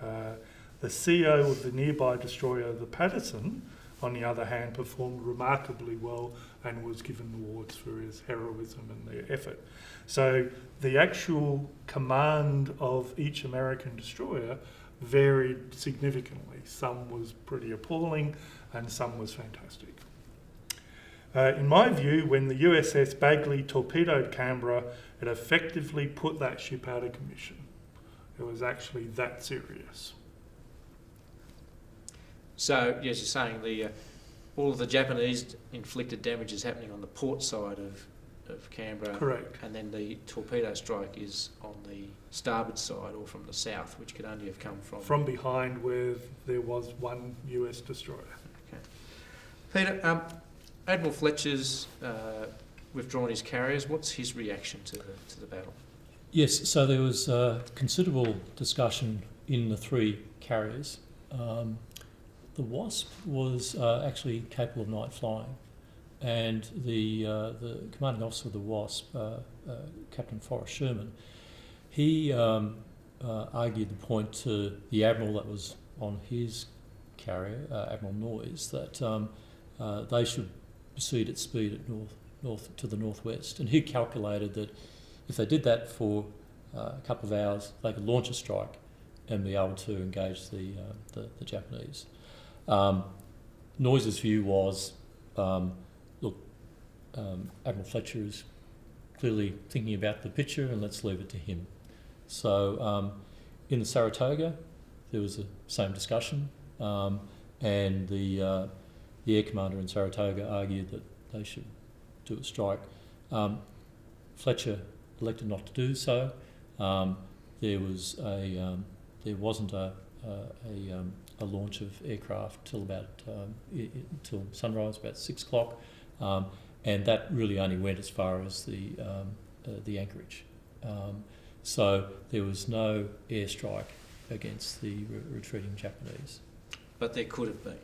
The CO of the nearby destroyer, the Patterson, on the other hand, performed remarkably well and was given awards for his heroism and their effort. So the actual command of each American destroyer varied significantly. Some was pretty appalling and some was fantastic. In my view, when the USS Bagley torpedoed Canberra, it effectively put that ship out of commission. It was actually that serious. So, yes, you're saying all of the Japanese inflicted damage is happening on the port side of Canberra. Correct. And then the torpedo strike is on the starboard side or from the south, which could only have come from... From behind where there was one US destroyer. Okay. Peter, Admiral Fletcher's withdrawn his carriers. What's his reaction to the battle? Yes, so there was considerable discussion in the 3 carriers. The Wasp was actually capable of night flying, and the commanding officer of the Wasp, Captain Forrest Sherman, he argued the point to the Admiral that was on his carrier, Admiral Noyes, that they should proceed at speed at north to the northwest, and he calculated that if they did that for a couple of hours, they could launch a strike and be able to engage the Japanese. Noyes' view was, Admiral Fletcher is clearly thinking about the picture and let's leave it to him. So in the Saratoga, there was the same discussion, and the air commander in Saratoga argued that they should do a strike. Fletcher elected not to do so. There wasn't a launch of aircraft till sunrise, about 6 o'clock, and that really only went as far as the anchorage. So there was no airstrike against the retreating Japanese. But there could have been.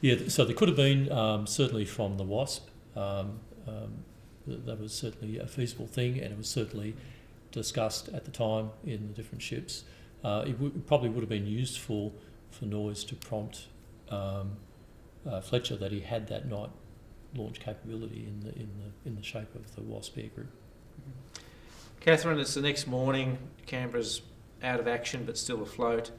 Yeah, so there could have been, certainly from the Wasp. That was certainly a feasible thing, and it was certainly discussed at the time in the different ships. It probably would have been useful for Noyes to prompt Fletcher that he had that night launch capability in the shape of the Wasp air group. Kathryn, it's the next morning. Canberra's out of action but still afloat.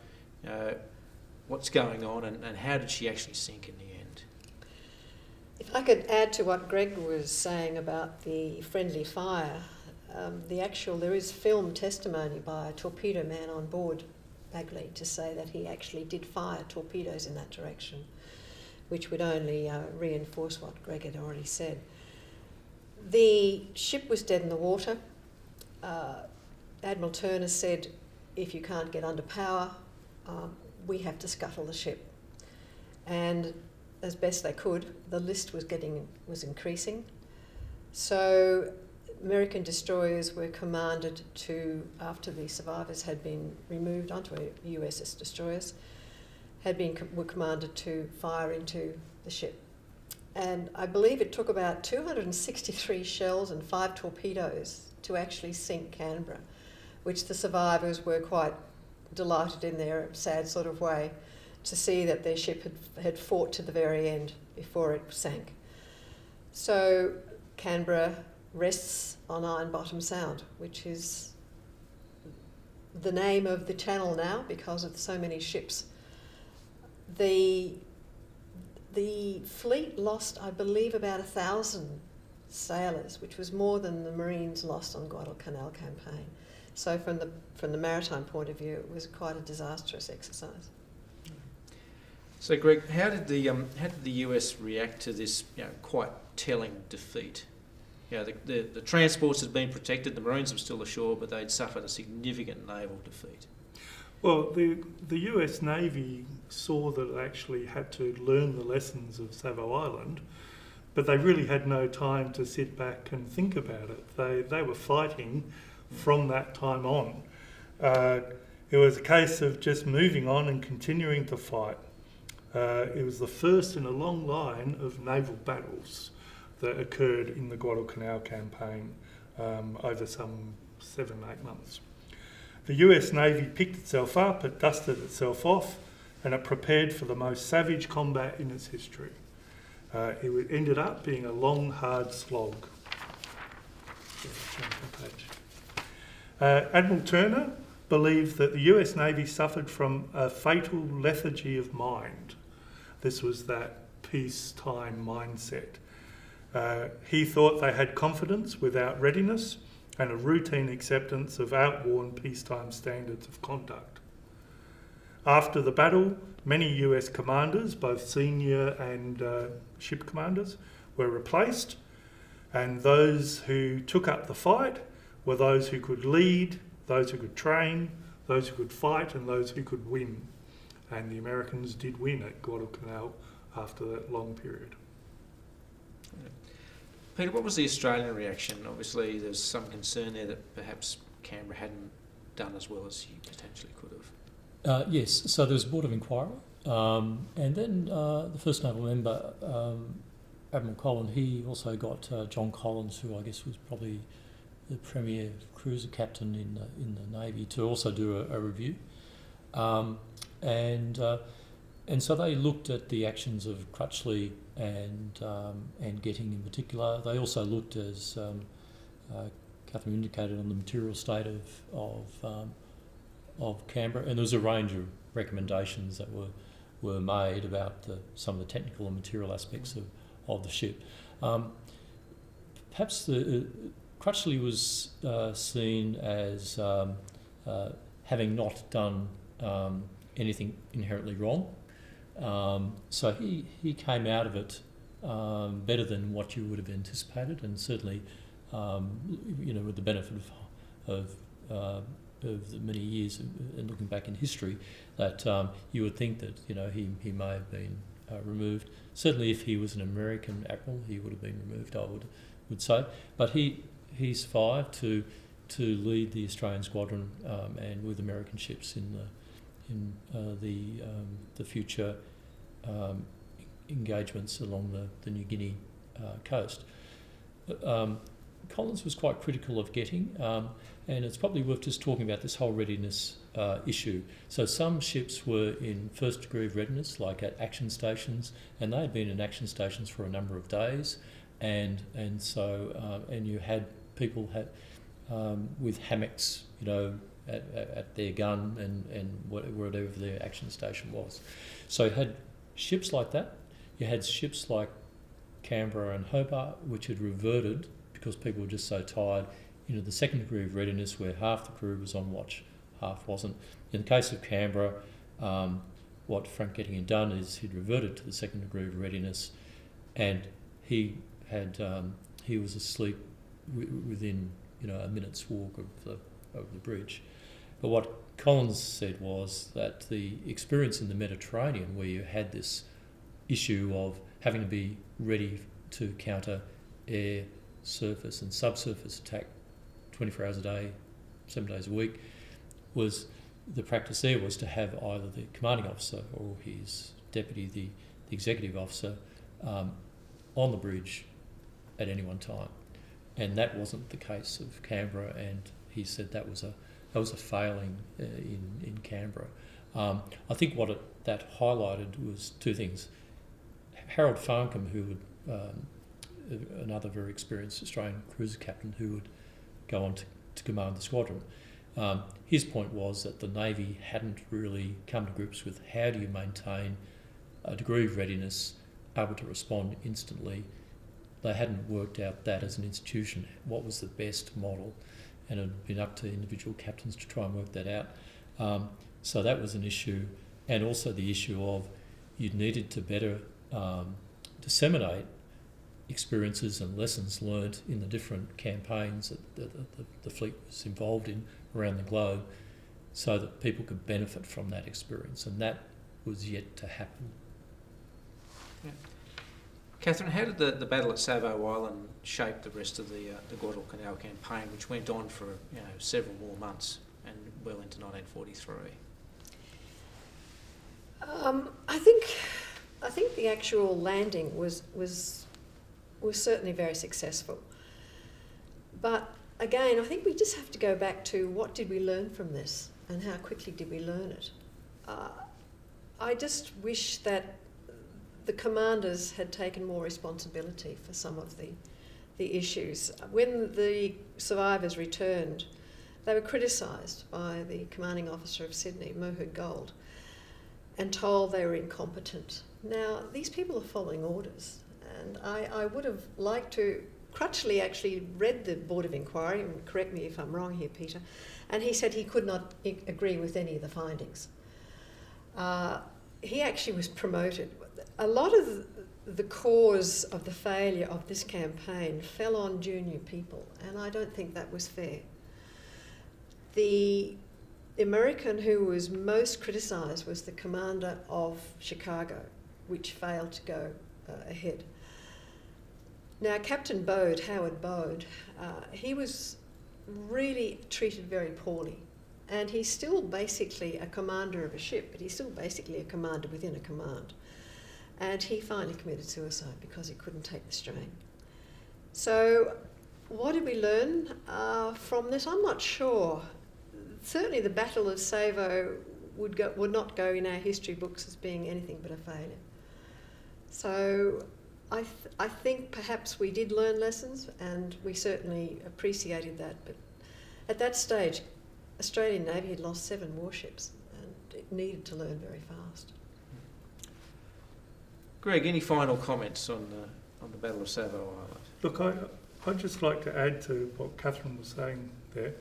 What's going on, and how did she actually sink in the end? If I could add to what Greg was saying about the friendly fire, there is film testimony by a torpedo man on board Bagley to say that he actually did fire torpedoes in that direction, which would only reinforce what Greg had already said. The ship was dead in the water. Admiral Turner said, if you can't get under power, we have to scuttle the ship. And as best they could, the list was increasing. So American destroyers were commanded to, after the survivors had been removed onto USS destroyers, were commanded to fire into the ship. And I believe it took about 263 shells and 5 torpedoes to actually sink Canberra, which the survivors were quite delighted in their sad sort of way to see that their ship had fought to the very end before it sank. So Canberra rests on Iron Bottom Sound, which is the name of the channel now because of so many ships. The fleet lost, I believe, about 1,000 sailors, which was more than the Marines lost on Guadalcanal Campaign. So from the maritime point of view, it was quite a disastrous exercise. So, Greg, how did the US react to this, quite telling defeat? The transports had been protected, the Marines were still ashore, but they'd suffered a significant naval defeat. Well, the US Navy saw that it actually had to learn the lessons of Savo Island, but they really had no time to sit back and think about it. They were fighting from that time on. It was a case of just moving on and continuing to fight. It was the first in a long line of naval battles that occurred in the Guadalcanal Campaign over some 7-8 months. The US Navy picked itself up, it dusted itself off, and it prepared for the most savage combat in its history. It ended up being a long, hard slog. Admiral Turner believed that the US Navy suffered from a fatal lethargy of mind. This was that peacetime mindset. He thought they had confidence without readiness and a routine acceptance of outworn peacetime standards of conduct. After the battle, many US commanders, both senior and ship commanders, were replaced, and those who took up the fight were those who could lead, those who could train, those who could fight, and those who could win. And the Americans did win at Guadalcanal after that long period. Peter, what was the Australian reaction? Obviously, there's some concern there that perhaps Canberra hadn't done as well as you potentially could have. Yes, so there was a board of inquiry, and then the first naval member, Admiral Colin, he also got John Collins, who I guess was probably the premier cruiser captain in the Navy, to also do a review. And so they looked at the actions of Crutchley and Getting in particular. They also looked, as Kathryn indicated, on the material state of Canberra, and there was a range of recommendations that were made about some of the technical and material aspects of the ship. Perhaps Crutchley was seen as having not done anything inherently wrong. So he came out of it better than what you would have anticipated, and certainly, with the benefit of the many years and looking back in history, that you would think that he may have been removed. Certainly, if he was an American admiral, he would have been removed, I would say. But he survived to lead the Australian squadron and with American ships in the future engagements along the New Guinea coast. Collins was quite critical of Getting, and it's probably worth just talking about this whole readiness issue. So some ships were in first degree of readiness, like at action stations, and they had been in action stations for a number of days, and so you had people with hammocks, at their gun and whatever their action station was. So you had ships like that. You had ships like Canberra and Hobart, which had reverted because people were just so tired, the second degree of readiness, where half the crew was on watch, half wasn't. In the case of Canberra, what Frank Getting had done is he'd reverted to the second degree of readiness, and he was asleep within a minute's walk of the bridge. But what Collins said was that the experience in the Mediterranean, where you had this issue of having to be ready to counter air, surface and subsurface attack 24 hours a day, 7 days a week, was the practice there was to have either the commanding officer or his deputy, the executive officer, on the bridge at any one time, and that wasn't the case of Canberra. And he said that was a failing in Canberra. I think that highlighted was two things. Harold Farncombe, who would another very experienced Australian cruiser captain who would go on to command the squadron. His point was that the Navy hadn't really come to grips with how do you maintain a degree of readiness, able to respond instantly. They hadn't worked out that as an institution, what was the best model, and it had been up to individual captains to try and work that out. So that was an issue, and also the issue of you needed to better disseminate experiences and lessons learnt in the different campaigns that the fleet was involved in around the globe, so that people could benefit from that experience, and that was yet to happen. Yeah. Kathryn, how did the Battle at Savo Island shape the rest of the Guadalcanal Campaign, which went on for several more months and well into 1943? I think the actual landing was certainly very successful. But again, I think we just have to go back to what did we learn from this and how quickly did we learn it. I just wish that the commanders had taken more responsibility for some of the issues. When the survivors returned, they were criticised by the commanding officer of Sydney, Mohud Gold, and told they were incompetent. Now, these people are following orders, and I would have liked to... Crutchley actually read the Board of Inquiry, and correct me if I'm wrong here, Peter, and he said he could not agree with any of the findings. He actually was promoted. A lot of the cause of the failure of this campaign fell on junior people, and I don't think that was fair. The American who was most criticised was the commander of Chicago, which failed to go ahead. Now, Captain Bode, Howard Bode, he was really treated very poorly, and he's still basically a commander of a ship, but he's still basically a commander within a command. And he finally committed suicide because he couldn't take the strain. So what did we learn from this? I'm not sure. Certainly the Battle of Savo would not go in our history books as being anything but a failure. So I think perhaps we did learn lessons, and we certainly appreciated that. But at that stage, Australian Navy had lost 7 warships, and it needed to learn very fast. Greg, any final comments on the Battle of Savo Island? Look, I'd just like to add to what Kathryn was saying there,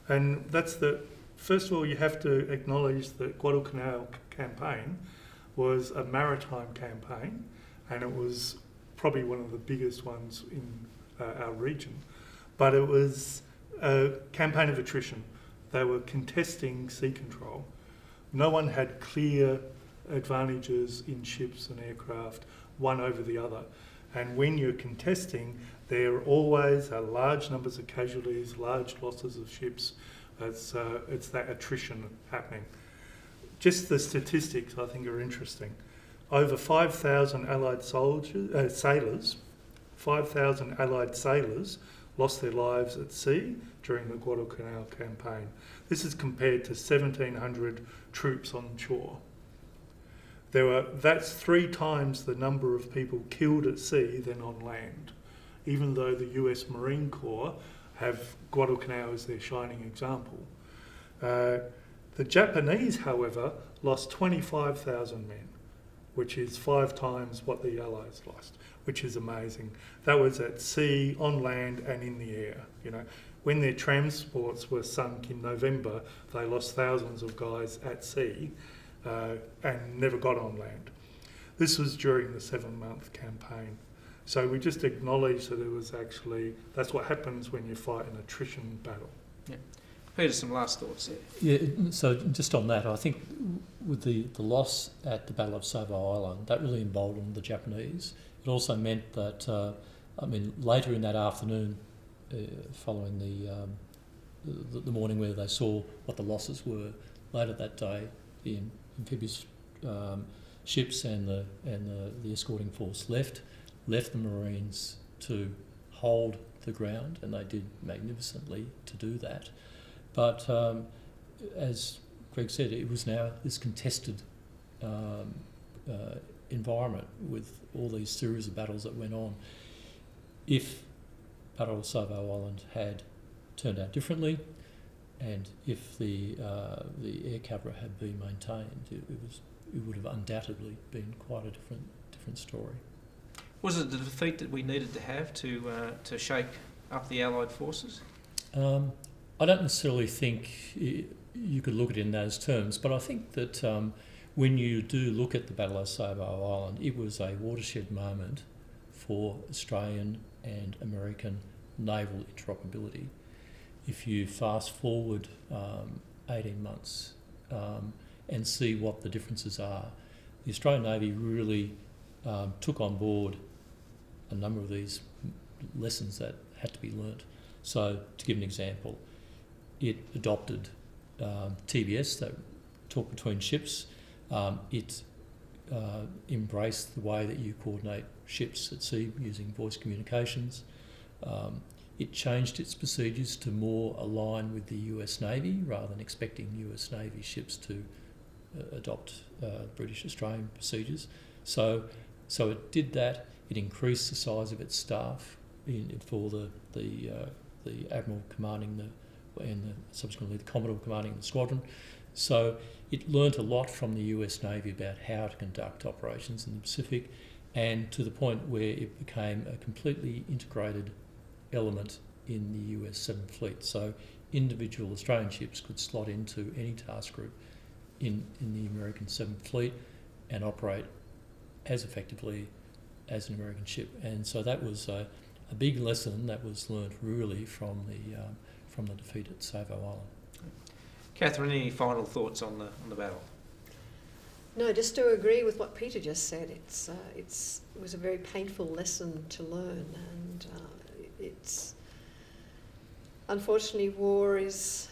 and that's that, first of all, you have to acknowledge that Guadalcanal Campaign was a maritime campaign, and it was probably one of the biggest ones in our region, but it was a campaign of attrition. They were contesting sea control. No one had clear advantages in ships and aircraft, one over the other. And when you're contesting, there always are large numbers of casualties, large losses of ships. It's that attrition happening. Just the statistics, I think, are interesting. Over 5,000 Allied sailors, 5,000 Allied sailors lost their lives at sea during the Guadalcanal Campaign. This is compared to 1,700 troops on shore. That's 3 times the number of people killed at sea than on land, even though the US Marine Corps have Guadalcanal as their shining example. The Japanese, however, lost 25,000 men, which is 5 times what the Allies lost, which is amazing. That was at sea, on land, and in the air. When their transports were sunk in November, they lost thousands of guys at sea and never got on land. This was during the 7-month campaign. So we just acknowledge that it was actually, that's what happens when you fight an attrition battle. Yeah. Peter, some last thoughts there. Yeah, so just on that, I think with the loss at the Battle of Savo Island, that really emboldened the Japanese. It also meant that, later in that afternoon, following the morning where they saw what the losses were, later that day, the amphibious ships and the escorting force left the Marines to hold the ground, and they did magnificently to do that. But as Greg said, it was now this contested environment with all these series of battles that went on. If Battle of Savo Island had turned out differently, and if the air cover had been maintained, it would have undoubtedly been quite a different story. Was it the defeat that we needed to have to shake up the Allied forces? I don't necessarily think you could look at it in those terms, but I think that when you do look at the Battle of Savo Island, it was a watershed moment for Australian and American naval interoperability. If you fast forward 18 months and see what the differences are, the Australian Navy really took on board a number of these lessons that had to be learnt. So, to give an example, it adopted TBS, that talk between ships. It embraced the way that you coordinate ships at sea using voice communications. It changed its procedures to more align with the US Navy rather than expecting US Navy ships to adopt British Australian procedures. So it did that. It increased the size of its staff for the Admiral commanding and subsequently the Commodore commanding the squadron. So it learnt a lot from the US Navy about how to conduct operations in the Pacific, and to the point where it became a completely integrated element in the US 7th Fleet. So individual Australian ships could slot into any task group in the American 7th Fleet and operate as effectively as an American ship. And so that was a big lesson that was learnt really from the defeat at Savo Island. Kathryn, any final thoughts on the battle? No, just to agree with what Peter just said. It was a very painful lesson to learn, and it's unfortunately war is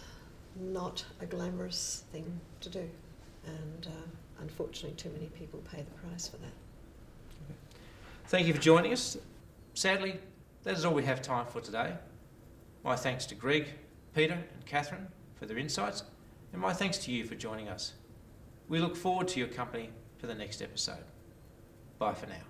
not a glamorous thing to do, and unfortunately too many people pay the price for that. Thank you for joining us. Sadly, that is all we have time for today. My thanks to Greg, Peter and Kathryn for their insights, and my thanks to you for joining us. We look forward to your company for the next episode. Bye for now.